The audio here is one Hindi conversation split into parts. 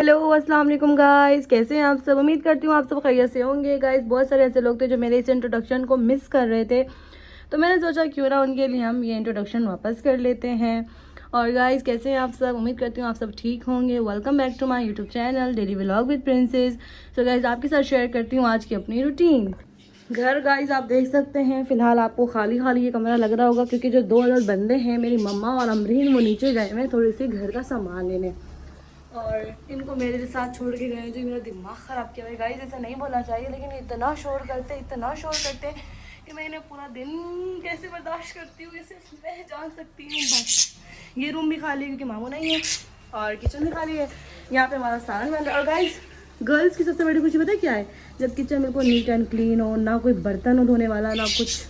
हेलो अस्सलाम वालेकुम गाइस, कैसे हैं आप सब। उम्मीद करती हूँ आप सब खैरियत से होंगे। गाइस बहुत सारे ऐसे लोग थे जो मेरे इस इंट्रोडक्शन को मिस कर रहे थे, तो मैंने सोचा क्यों ना उनके लिए हम ये इंट्रोडक्शन वापस कर लेते हैं। और गाइस कैसे हैं आप सब, उम्मीद करती हूँ आप सब ठीक होंगे। Welcome back to my YouTube channel daily vlog with princess. So guys आपके साथ शेयर करती हूँ आज की अपनी रूटीन। घर गाइस आप देख सकते हैं, फिलहाल आपको खाली खाली ये कमरा लग रहा होगा क्योंकि जो 2 अदर बंदे हैं मेरी मम्मा और अमरीन, वो नीचे गए हुए थोड़ी सी घर का सामान लेने, और इनको मेरे साथ छोड़ के गए जो मेरा दिमाग ख़राब किया है। गाइस ऐसा नहीं बोलना चाहिए, लेकिन इतना शोर करते कि मैं इन्हें पूरा दिन कैसे बर्दाश्त करती हूँ ये सिर्फ मैं जान सकती हूँ। बस ये रूम भी खाली है क्योंकि मामू नहीं है, और किचन भी खाली है। यहाँ पे हमारा सालन बन रहा है। और गाइस गर्ल्स की सबसे बड़ी खुशी पता है क्या है, जब किचन बिल्कुल नीट एंड क्लीन हो, ना कोई बर्तन हो धोने वाला ना कुछ।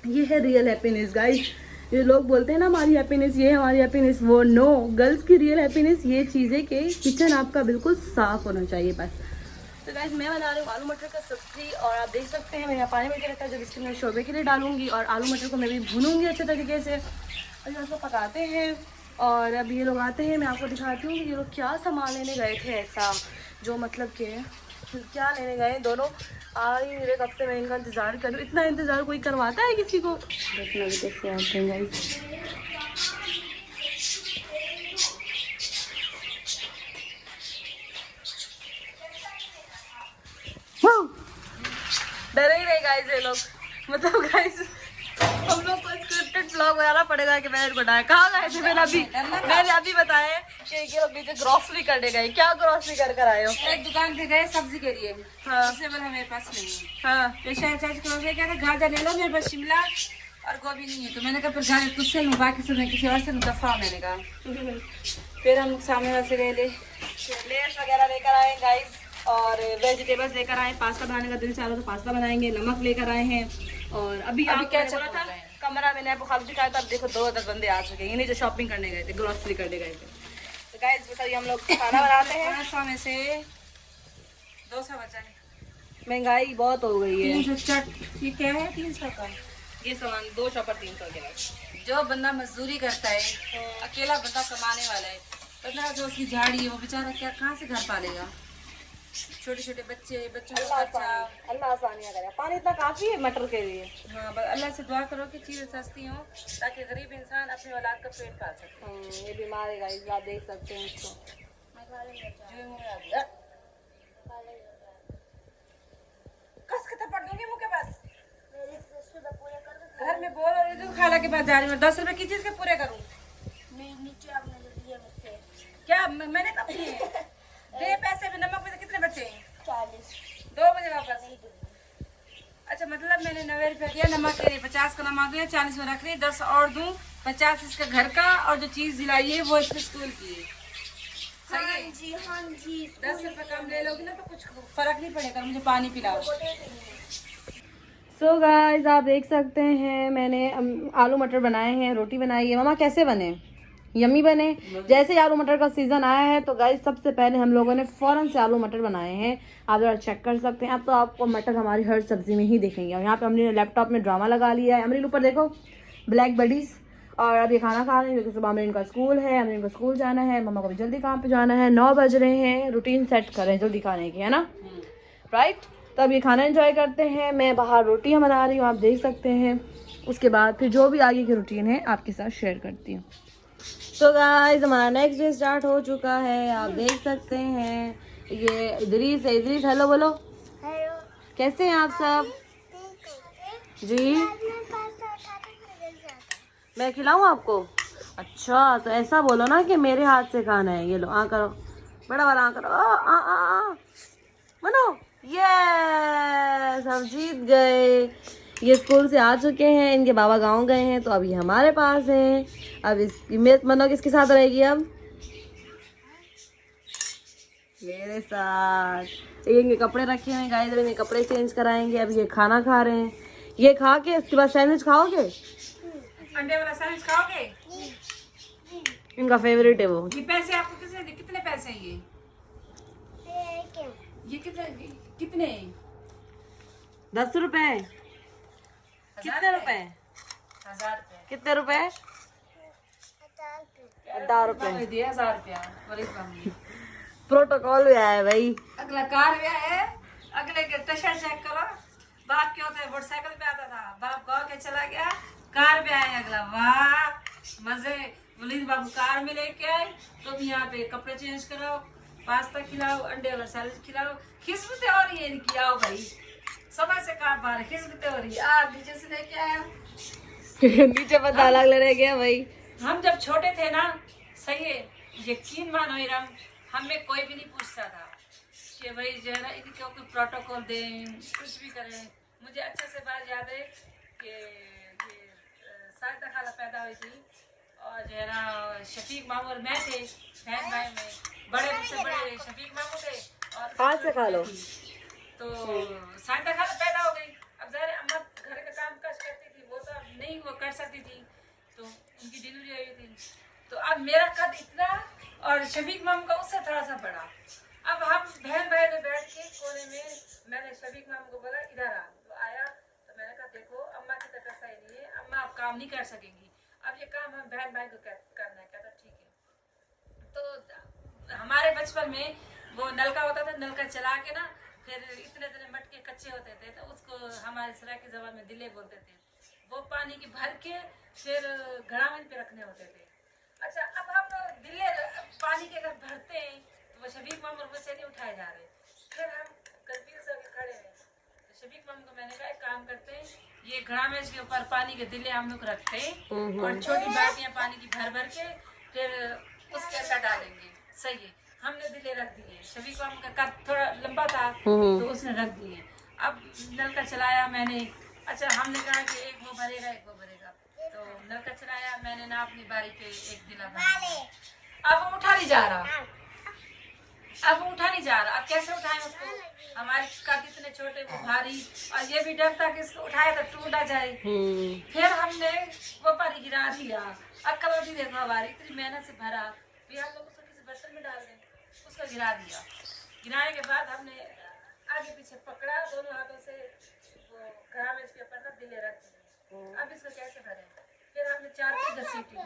ये है रियल हैप्पीनेस गाइस। ये लोग बोलते हैं ना हमारी हैप्पीनेस ये है, हमारी हैप्पीनेस वो, नो। गर्ल्स की रियल हैप्पीनेस ये चीज़ें कि किचन आपका बिल्कुल साफ होना चाहिए बस। तो गाइस मैं बना रही हूँ आलू मटर का सब्जी, और आप देख सकते हैं मैं यहाँ पानी में के रखा है, जब इसके मैं शोरबे के लिए डालूंगी, और आलू मटर को मैं भी भूनूंगी अच्छे तरीके से, और जो उसको पकाते हैं। और अब ये लोग आते हैं, मैं आपको दिखाती हूँ कि ये लोग क्या सामान लेने गए थे ऐसा, जो मतलब कि क्या लेने गए। दोनों आ ही मेरे, कब से मैं इनका इंतज़ार कर रही हूँ। इतना इंतज़ार कोई करवाता है किसी को। देखना भी कैसे आते हैं गाइस। डर ही नहीं गाइस ये लोग, मतलब गाइस हम लोग को स्क्रिप्टेड ब्लॉग बनाना पड़ेगा कि मैंने बताया कहाँ गए थे। मैंने अभी बताया कि ये लोग नीचे ग्रोसरी करने गए। क्या ग्रोसरी कर कर आए हो? एक दुकान पे गए सब्जी के लिए। हाँ उससे बोला मेरे पास नहीं है। हाँ पेशा चार्ज करोगे क्या था, गाजर ले लो, मेरे पास शिमला और गोभी नहीं है। तो मैंने कहा फिर गाजर तुझसे लूँ, बाकी से मैं किसी और से लूँ, दफा मैंने कहा। फिर हम सामने वाले से गए लेस वगैरह लेकर आए गाइस, और वेजिटेबल्स लेकर आए। पास्ता बनाने का दिल चाह रहा तो पास्ता बनाएंगे। नमक लेकर आए हैं। और अभी क्या बोला था, कमरा मैंने आपको खाली दिखाया था। अब देखो 2 अदर बंदे आ चुके हैं, ये नहीं जो शॉपिंग करने गए थे, ग्रोसरी करने गए थे। तो गाइस बताइए हम लोग खाना बनाते हैं। 500 में से 200 बचा है। महंगाई बहुत हो गई है। 300 चट, ये क्या है 300 का? ये सामान 2 शॉपर 300 के बस। जो बंदा मजदूरी करता है, अकेला बंदा कमाने वाला है, 1500 उसकी झाड़ी है, वो बेचारा क्या कहाँ से घर पालेगा? छोटे छोटे बच्चों का खर्चा। अल्लाह आसानियाँ करे। पानी इतना काफी है मटर के लिए। हाँ बस अल्लाह से दुआ करो कि चीज़ें सस्ती हों, ताकि गरीब इंसान अपने औलाद का पेट पाल सके। ये बीमार है गाइस, आप देख सकते हैं इसको। जो मुंह में आ गया। कस के थप्पड़ दूंगी मुंह के पास। घर में बोल और इधर खाला के पास जा रही हूँ। 10 रुपए की चीज के पूरे करूँ? क्या मैंने कब दिए? दे पैसे भी। नमक में से कितने बचे हैं? 40। 2 बजे वापस। अच्छा मतलब मैंने 90 रुपया दिया नमक के लिए, 50 का नमक दिया, 40 में रख रही, 10 और दूं, 50 इसका घर का, और जो चीज दिलाई है वो इसके स्कूल की है। सही है? हाँ जी 10 रुपए कम ले लोगी ना तो कुछ फर्क नहीं पड़ेगा। मुझे पानी पिलाओ। सो गाइस आप देख सकते हैं मैंने आलू मटर बनाए हैं, रोटी बनाई है। मामा कैसे बने? यम्मी बने। जैसे ही आलू मटर का सीज़न आया है तो गाइस सबसे पहले हम लोगों ने फ़ौरन से आलू मटर बनाए हैं। आप ज़रा चेक कर सकते हैं। अब तो आपको मटर हमारी हर सब्ज़ी में ही दिखेंगे। और यहाँ पे हमने लैपटॉप में ड्रामा लगा लिया है। अमरीन ऊपर देखो, ब्लैक बडीज़। और अब ये खाना खा रहे हैं क्योंकि सुबह अमरीन का स्कूल है। अमरीन को स्कूल जाना है, मम्मा को भी जल्दी काम पर जाना है। 9 बज रहे हैं। रूटीन सेट कर रहे हैं जल्दी खाने की, है ना? राइट। तो अब ये खाना एंजॉय करते हैं। मैं बाहर रोटियाँ बना रही हूँ, आप देख सकते हैं। उसके बाद फिर जो भी आगे की रूटीन है आपके साथ शेयर करती हूँ। तो गाइस हमारा नेक्स्ट डे स्टार्ट हो चुका है, आप देख सकते हैं। ये इदरीस है। इदरीस हेलो बोलो। हेलो। कैसे हैं आप सब? जी मैं खिलाऊं आपको? अच्छा तो ऐसा बोलो ना कि मेरे हाथ से खाना है। ये लो आ करो, बड़ा बड़ा आ करो। आ मनो, यस हम जीत गए। ये स्कूल से आ चुके हैं, इनके बाबा गांव गए हैं तो अभी हमारे पास हैं। अब इसकी मनो किसके साथ रहेगी? अब मेरे साथ। इनके कपड़े रखे हैं गाइस, इनके कपड़े चेंज कराएंगे। अब ये खाना खा रहे हैं। ये खा के उसके बाद सैंडविच खाओगे? अंडे वाला सैंडविच खाओगे? इनका फेवरेट है वो। ये पैसे आपको किसने दिए? कितने पैसे हैं ये कितने? 10 रुपए। कितने रुपए? 1000 रुपए। कितने रुपए? 10 रुपए। 1000 रुपया। प्रोटोकॉल भी आया है भाई। अगला कार में है, अगले के टशर चेक करो। बाप क्या होता है, मोटरसाइकिल पे आता था, बाप गाँव के चला गया, कार पे आए अगला। वाह मजे। वलीद बाबू कार में लेके आए, तुम यहाँ पे कपड़े चेंज कराओ, पास्ता खिलाओ, अंडे वाला सैलेड खिलाओ। खिस्मतें हो रही है इनकी, आओ भाई समय से काम पा रहे, खिस्मतें हो रही है। नीचे से लेके आया। नीचे पर ताला रह गया भाई। हम जब छोटे थे ना, सही है, यकीन मानो इरम, हमें कोई भी नहीं पूछता था कि भाई जो है ना इनको कोई प्रोटोकॉल दें, कुछ भी करें। मुझे अच्छे से बात याद है कि ये साहिदा खाला पैदा हुई थी और जो है ना शफीक मामू और मैं थे बहन भाई में, बड़े से बड़े शफीक मामू थे और हाथ से खा लो। तो साहिदा खाला पैदा हो गई। अब ज़ाहिर है अम्मा घर का काम काज करती थी, वो तो अब नहीं वो कर सकती थी, तो उनकी डिलीवरी हुई थी। तो अब मेरा कद इतना और शफीक मामू का उससे थोड़ा सा बड़ा। अब हम बहन भाई में बैठ के कोने में, मैंने शफीक मामू को बोला इधर आ। तो आया तो मैंने कहा देखो अम्मा की तबीयत सही नहीं है, अम्मा आप काम नहीं कर सकेंगी, अब ये काम हम बहन भाई को करना है। कहता ठीक है। तो हमारे बचपन में वो नलका होता था, नलका चला के ना फिर इतने इतने मटके कच्चे होते थे, तो उसको हमारे सराय की जबान में दिले बोलते थे। वो पानी की भर के फिर घड़ावन पे रखने होते थे। अच्छा अब हम दिले पानी के अगर भरते हैं तो वो शफीक मामू और मुझसे नहीं उठाए जा रहे, फिर हम कंफ्यूज होकर खड़े हैं। तो शफीक मामू को मैंने कहा एक काम करते हैं, ये घड़ामेज के ऊपर पानी के दिले हम लोग रखते हैं और छोटी बाल्टियां पानी की भर भर के फिर उसके अंदर डालेंगे। सही है, हमने दिले रख दिए। शफीक मामू का कद थोड़ा लंबा था तो उसने रख दिए। अब नल का चलाया मैंने। अच्छा हमने कहा कि एक वो भरेगा एक वो भरेगा, तो नल का चलाया मैंने ना अपनी बारी पे एक दिला भर। अब वो उठा नहीं जा रहा, अब वो उठा नहीं जा रहा। अब कैसे उठाएं उसको, हमारे कद इतने छोटे वो भारी, और ये भी डर था कि इसको उठाया तो टूट ना जाए। फिर हमने वो पानी गिरा दिया। अक्ल होती देखो हमारी, इतनी मेहनत से भरा, फिर हम लोग उसको किसी बर्तन में डाल दें, उसको गिरा दिया। गिराने के बाद हमने आगे पीछे पकड़ा दोनों हाथों से, वो घड़ा में इसके ऊपर ना दिले रख दिए। अब इसको कैसे भरें, फिर हमने 4 पे घसीटी।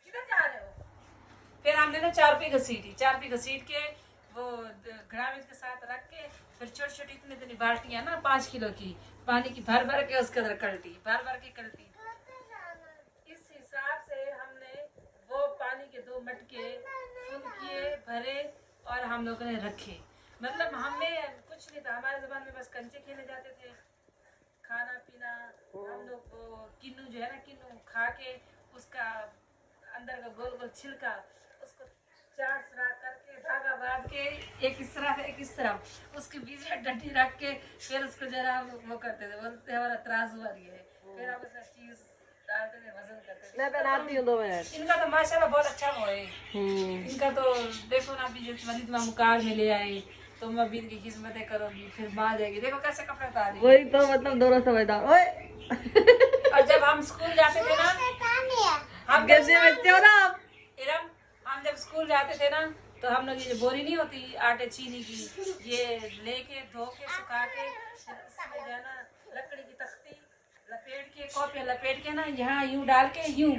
किधर जा रहे हो? फिर हमने ना 4 पे घसीटी, 4 पे घसीट के वो घड़ा में इसके साथ रख के फिर छोटी छोटी इतनी इतनी बाल्टियां ना 5 किलो की पानी की भर भर के उसके अंदर कल्टी, भर भर के कल्टी। इस हिसाब से हमने वो पानी के 2 मटके फुल किए, भरे और हम लोगों ने रखे। मतलब हमें कुछ नहीं था, हमारे ज़माने में बस कंचे खेले जाते थे, खाना पीना। हम लोग वो किन्नू जो है ना, किन्नू खा के उसका अंदर का गोल गोल छिलका उसको 4 सिरा करके धागा बांध के एक इस तरफ एक इस तरफ उसके बीच में डंडी रख के फिर उसको जरा वो करते थे, बोलते हमारा त्रासू आ रही है। फिर हम उसमें चीज डालते थे, वजन करते थे। मैं बनाती हूँ 2 मिनट। इनका तो माशाल्लाह बहुत अच्छा वो है। इनका तो देखो ना, अभी जैसे वलीद मामू कार में ले आए, तुम अभी इनकी खिदमतें करोगी फिर माँ जाएगी, देखो कैसे कपड़े उतार रही है। वही तो मतलब दोनों समझदार। ओए और जब हम स्कूल जाते थे ना, हम कैसे बच्चे हो ना आप? इरम, हम जब स्कूल जाते थे ना तो हम लोग ये जो बोरी नहीं होती आटे चीनी की, ये लेके धो के सुखा के इसमें जो है ना लकड़ी की तख्ती लपेट के, कॉपियाँ लपेट के ना यहाँ यूं डाल के यूं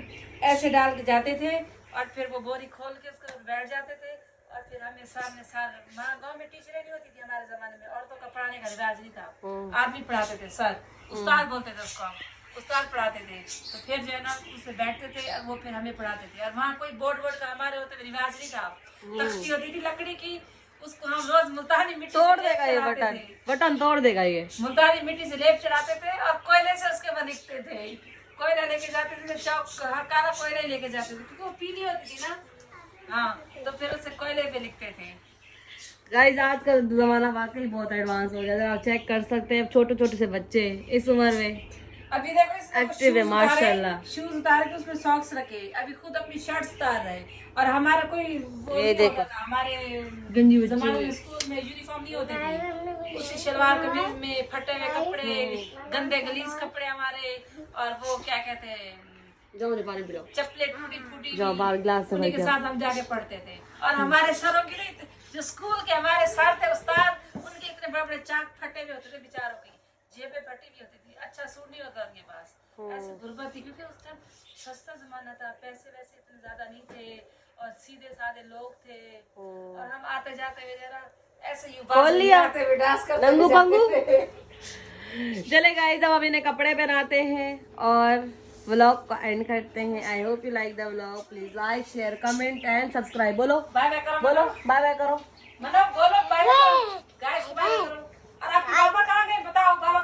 ऐसे डाल के जाते थे और फिर वो बोरी खोल के उसको बैठ जाते थे। और फिर हमें सार माँ गाँव में टीचरें नहीं होती थी हमारे जमाने में, औरतों का पढ़ाने का रिवाज नहीं था, आदमी पढ़ाते थे, सर उस्ताद बोलते थे उसको, उस्ताद पढ़ाते थे। तो फिर जो है ना उससे बैठते थे और वो फिर हमें पढ़ाते थे। और वहाँ कोई बोर्ड वोर्ड का हमारे होते हुए रिवाज नहीं था, तख्ती होती थी लकड़ी की, उसको हम रोज मुल्तानी मिट्टी तोड़ से देगा ये लेप बटन, चढ़ाते थे। बटन तोड़ देगा ये। मुल्तानी मिट्टी से लेप चढ़ाते थे और कोयले से उसके ऊपर लिखते थे। कोयला लेके जाते थे, चौक काला कोयला ही लेके जाते थे क्योंकि वो पीली होती थी ना। हाँ, तो फिर उससे कोयले पे लिखते थे। गाइस आज का जमाना वाकई बहुत एडवांस हो गया, अगर आप चेक कर सकते हैं। छोटे छोटे से बच्चे इस उम्र में अभी देखो इसने एक्टिव है माशाल्लाह। शूज उतार के उसमें सॉक्स रखे, अभी खुद अपनी शर्ट्स उतार रहे। और हमारा कोई वो ये नहीं देखो। होता था, हमारे गंजी बच्ची जमाने में स्कूल में यूनिफॉर्म नहीं होती थी, उसी शलवार कमीज में फटे हुए कपड़े, गंदे गलीज कपड़े हमारे, और वो क्या कहते हैं जाओ पानी पिलाओ, चप्पलें टूटी फूटी जाओ बाहर गिलास से उन्हीं के साथ हम जाके पढ़ते थे। और हमारे सरों की नहीं, जो स्कूल के हमारे सर थे उस्ताद, उनके इतने बड़े बड़े चाक फटे हुए होते थे बेचारों की, जेबें फटी हुई होती थी, अच्छा सूट नहीं होता उनके पास, ऐसे गुर्बत थी क्योंकि उस टाइम सस्ता जमाना था, पैसे वैसे इतने ज्यादा नहीं थे और सीधे साधे लोग थे और हम आते जाते हुए जरा ऐसे ही खोल लिया आते हुए डांस करते नंगू हुए पंगू जाते थे। चले गाइस अब हम इन्हें कपड़े पहनाते हैं और व्लॉग को एंड करते हैं। I hope you like the vlog. Please like share comment and subscribe. बोलो बाय बाय करो बोलो बाय बाय करो। मतलब बोलो बाय बाय गाइस बाय करो। और आप बाबा कहाँ गए बताओ बाबा